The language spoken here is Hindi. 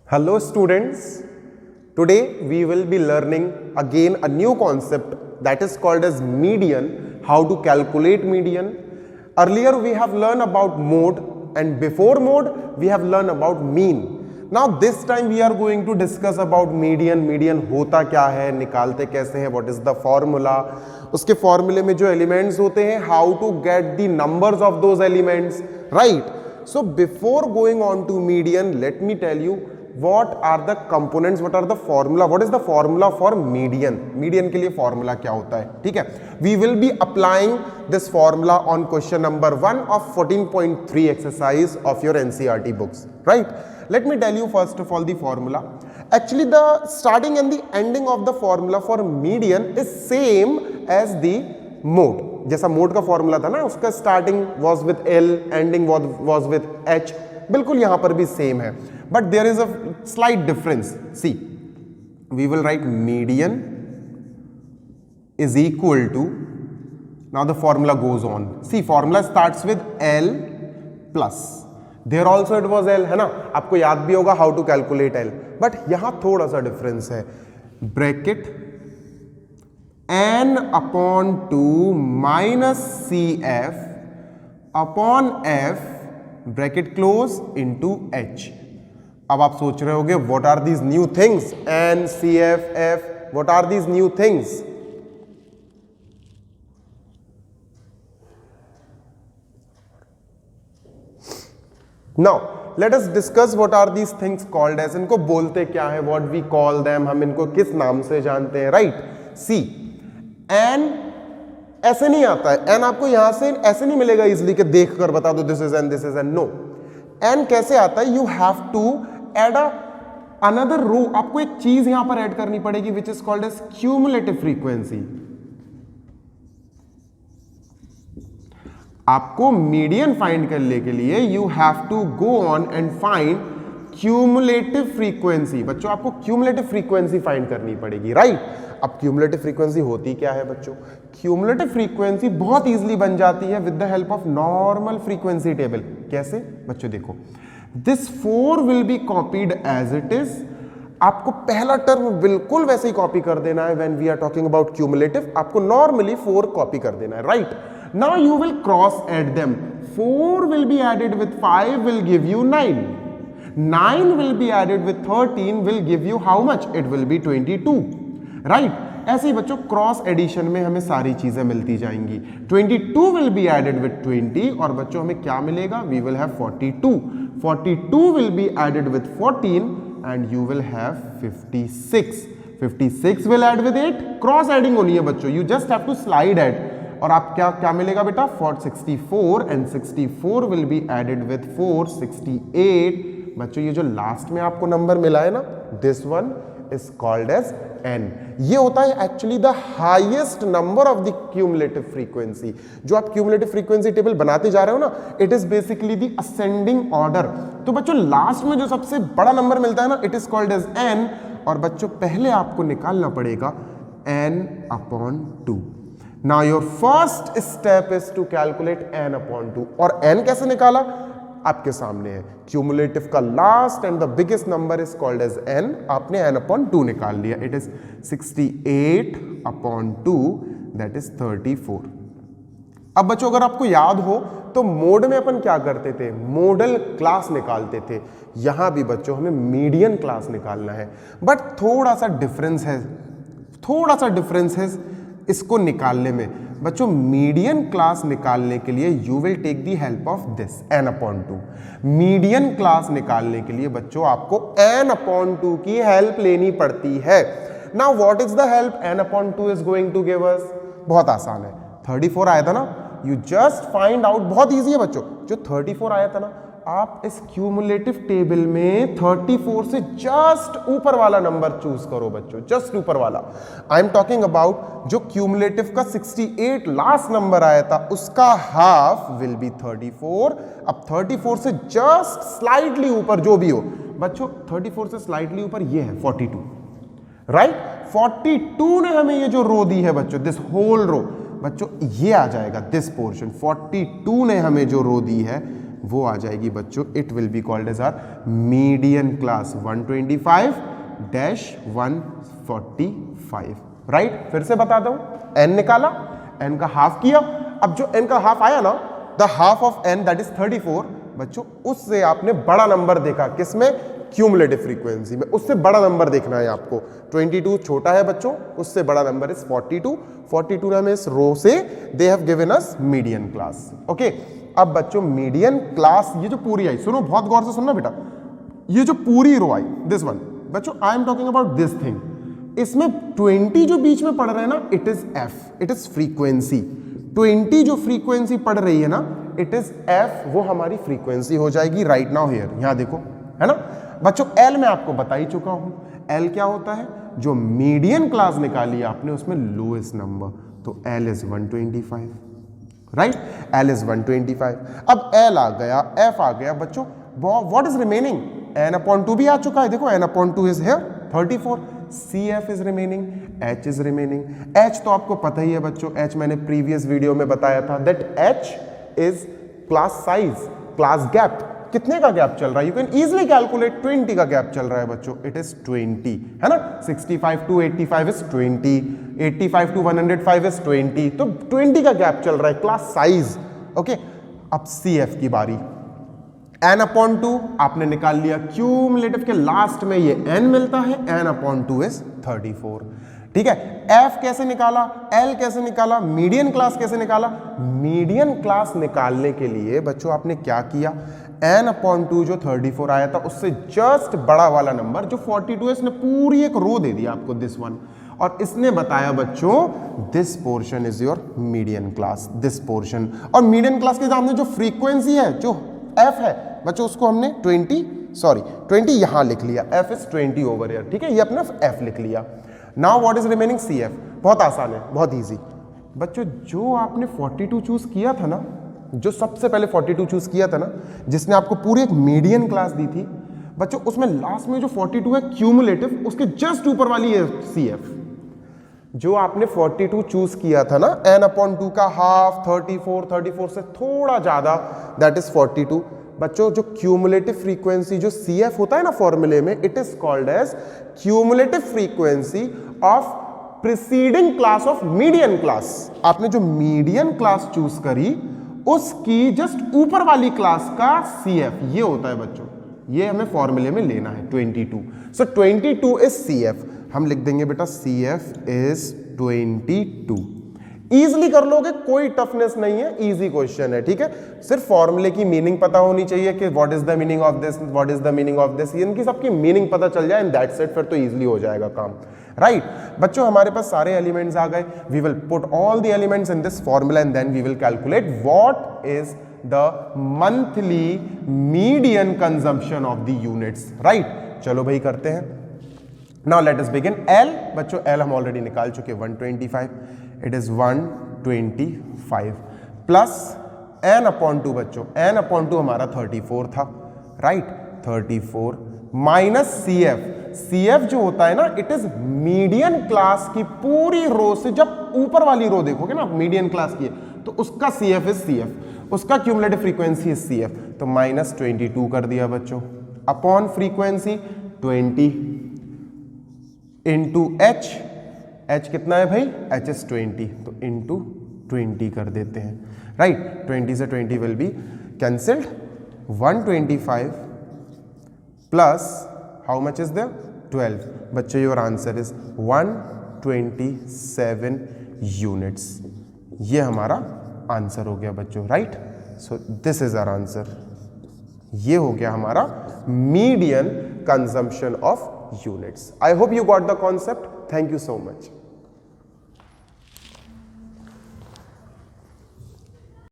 Hello students, today we will be learning again a new concept that is called as median, how to calculate median. Earlier we have learned about mode and before mode we have learned about mean. Now this time we are going to discuss about median. Median होता क्या है, निकालते कैसे हैं, what is the formula, उसके formula में जो elements होते हैं, how to get the numbers of those elements, right? So before going on to median, let me tell you what are the components, what are the formula, what is the formula for median. Median के लिए formula क्या होता है, ठीक है. We will be applying this formula on question number 1 of 14.3 exercise of your NCERT books, right? Let me tell you first of all the formula. Actually the starting and the ending of the formula for median is same as the mode. जैसा मोड का फॉर्मूला था ना, उसका starting was with L, ending was with H, बिल्कुल यहां पर भी सेम है, but there is a slight difference. See, we will write median is equal to, now the formula goes on. See, formula starts with L plus, there also it was L, है ना, आपको याद भी होगा how to calculate L, but यहां थोड़ा सा डिफरेंस है. Bracket n upon 2 minus cf upon f bracket close into h. अब आप सोच रहे होगे what are these new things, n cf f, what are these new things? Now let us discuss what are these things called as. इनको बोलते क्या है, what we call them, हम इनको किस नाम से जानते हैं, right? See, एन ऐसे नहीं आता है. एन आपको यहां से ऐसे नहीं मिलेगा इजिली कि देख कर बता दो this is N, this is N. No, N कैसे आता है, you have to add another row. आपको एक चीज यहां पर ऐड करनी पड़ेगी which is called as cumulative frequency. आपको मीडियन फाइंड करने के लिए you have to go on and find cumulative frequency. बच्चों आपको क्यूमुलेटिव फ्रीक्वेंसी फाइंड करनी पड़ेगी, राइट? अब क्यूमुलेटिव फ्रीक्वेंसी होती क्या है बच्चों? क्यूमुलेटिव फ्रीक्वेंसी बहुत इजीली बन जाती है with the help of normal frequency table. कैसे बच्चों? देखो, this 4 will be copied as it is. आपको पहला टर्म बिल्कुल वैसे ही कॉपी कर देना है. When we are talking about cumulative, आपको नॉर्मली 4 कॉपी कर देना है, right? Now you will cross add them. 4 will be added with 5 will give you 9. 9 will be added with 13 will give you how much? It will be 22, right? ऐसे ही बच्चों क्रॉस एडिशन में हमें सारी चीजें मिलती जाएंगी. 22 will be added with 20 और बच्चों हमें क्या मिलेगा? We will have 42. 42 will be added with 14 and you will have 56. 56 will add with 8. Cross adding होनी है बच्चों, you just have to slide add. और आप क्या मिलेगा बेटा? 64 and 64 will be added with 4, 68. बच्चों ये जो लास्ट में आपको नंबर मिला है ना, this one is called as N. ये होता है actually the highest number of the cumulative frequency. जो आप क्यूमुलेटिव फ्रीक्वेंसी टेबल बनाते जा रहे हो ना, it is basically the ascending order. तो बच्चों लास्ट में जो सबसे बड़ा नंबर मिलता है ना, it is called as N. और बच्चों पहले आपको निकालना पड़ेगा n upon 2. Now your first step is to calculate n upon 2. और n कैसे निकाला? आपके सामने है. क्यूमुलेटिव का last and the biggest number is called as n. आपने n upon 2 निकाल लिया. It is 68 upon 2, that is 34. अब बच्चों अगर आपको याद हो तो मोड में अपन क्या करते थे? मॉडल क्लास निकालते थे. यहां भी बच्चों हमें मीडियन क्लास निकालना है, बट थोड़ा सा डिफरेंस है इसको निकालने में. बच्चों मीडियन क्लास निकालने के लिए you will take the help of this n upon 2. Median class निकालने के लिए बच्चों आपको n upon 2 की हेल्प लेनी पड़ती है. Now what is the help n upon 2 is going to give us? बहुत आसान है. 34 आया था ना, यू जस्ट फाइंड आउट. बहुत इजी है बच्चों. जो 34 आया था ना, आप इस क्यूमुलेटिव टेबल में 34 से जस्ट ऊपर वाला नंबर चूज करो बच्चों, जस्ट ऊपर वाला. आई एम टॉकिंग अबाउट जो क्यूमुलेटिव का 68 लास्ट नंबर आया था, उसका हाफ विल बी 34. अब 34 से जस्ट स्लाइटली ऊपर जो भी हो बच्चों, 34 से स्लाइटली ऊपर ये है 42, राइट? 42 ने हमें ये जो रो दी है बच्चों, दिस होल रो, बच्चों ये आ जाएगा दिस पोर्शन. 42 ने हमें जो रो दी है वो आ जाएगी बच्चों, it will be called as our median class 125-145, right. फिर से बता दूं, n निकाला, n का हाफ किया, अब जो n का हाफ आया ना, the half of n that is 34 बच्चों, उससे आपने बड़ा नंबर देखा, किसमें, क्यूमुलेटिव फ्रीक्वेंसी में, उससे बड़ा नंबर देखना है आपको। 22 छोटा है बच्चों, उससे बड़ा नंबर इज 42 नाम इस रो से they have given us median class. Okay, अब बच्चों मीडियन क्लास ये जो पूरी आई, सुनो बहुत गौर से सुनना बेटा, ये जो पूरी रो आई दिस वन बच्चों, I am talking about this thing, इसमें 20 जो बीच में पढ़ रहे हैं ना, it is f, it is frequency. 20 जो फ्रीक्वेंसी पढ़ रही है ना, इट इज f, वो हमारी फ्रीक्वेंसी हो जाएगी राइट नाउ हियर, यहां देखो, है ना बच्चों। l मैं आपको बता ही चुका हूं, l क्या होता है, जो मीडियन क्लास निकाली आपने उसमें लोएस्ट नंबर, तो l is 125, right, l is 125। अब l आ गया, f आ गया बच्चों, व्हाट इज रिमेनिंग, n/2 भी आ चुका है, देखो n/2 is here 34, CF is remaining, H is remaining. H तो आपको पता ही है बच्चों, H मैंने प्रीवियस वीडियो में बताया था that H is class size, class gap. कितने का गैप चल रहा है, यू कैन इजीली कैलकुलेट, 20 का गैप चल रहा है बच्चों, इट इज 20, है ना। 65 to 85 इज 20, 85 to 105 इज 20, तो 20 का गैप चल रहा है, क्लास साइज। ओके, अब CF की बारी, n/2 आपने निकाल लिया, क्यूमुलेटिव के लास्ट में ये n मिलता है, n/2 इज 34, ठीक है। f कैसे निकाला, l कैसे निकाला, मीडियन क्लास कैसे निकाला, मीडियन क्लास निकालने के लिए बच्चों आपने क्या किया, n/2 जो 34 आया था उससे जस्ट बड़ा वाला नंबर जो 42 है, इसने पूरी एक रो दे दिया आपको, दिस वन, और इसने बताया बच्चों this portion is your median class, this portion. और मीडियन क्लास के सामने जो फ्रीक्वेंसी है, जो f है बच्चों, उसको हमने 20 यहां लिख लिया, f इज 20 ओवर हियर, ठीक है, ये अपना f लिख लिया। Now what is remaining, CF। बहुत आसान है, बहुत इजी बच्चों, जो आपने 42 चूज किया था ना, जो सबसे पहले 42 चूज किया था ना, जिसने आपको पूरी एक मीडियन क्लास दी थी बच्चों, उसमें लास्ट में जो 42 है क्यूमुलेटिव, उसके जस्ट ऊपर वाली है CF। जो आपने 42 चूज किया था ना, n/2 का हाफ 34 से थोड़ा ज्यादा, दैट इज 42 बच्चों। जो क्यूमुलेटिव फ्रीक्वेंसी जो CF होता है ना फॉर्मूले में, it is called as cumulative frequency of preceding class of median class. आपने जो मीडियन क्लास चूज करी उसकी जस्ट ऊपर वाली क्लास का CF, ये होता है बच्चों, ये हमें फॉर्मूले में लेना है 22। सो 22 इज CF, हम लिख देंगे बेटा CF इज 22। इजीली कर लोगे, कोई टफनेस नहीं है, इजी क्वेश्चन है, ठीक है। सिर्फ फॉर्मूले की मीनिंग पता होनी चाहिए कि what is the meaning of this, what is the meaning of this, इनकी सबकी मीनिंग पता चल जाए, एंड दैट्स इट, फिर तो इजीली हो जाएगा काम, राइट बच्चों। हमारे पास सारे एलिमेंट्स आ गए, we will put all the elements in this formula and then we will calculate what is the monthly median consumption of the units, right. चलो भाई करते हैं। Now let us begin. L बच्चों, L हम ऑलरेडी निकाल चुके, 125, इट इज 125 प्लस n/2 बच्चों, n/2 हमारा 34 था, राइट, 34 माइनस CF जो होता है ना, इट इज मीडियन क्लास की पूरी रो से, जब ऊपर वाली रो देखोगे ना मीडियन क्लास की है, तो उसका CF इज CF, उसका क्यूमुलेटिव फ्रीक्वेंसी इज CF, तो -22 कर दिया बच्चों, अपॉन फ्रीक्वेंसी 20 इंटू H कितना है भाई, H इज 20, तो इंटू 20 कर देते हैं, राइट। 20 से 20 will be cancelled, 125 plus how much is there, 12 बच्चों, योर आंसर इज 127 यूनिट्स। ये हमारा आंसर हो गया बच्चों, right. So this is our answer, ये हो गया हमारा median consumption of units. I hope you got the concept. Thank you so much.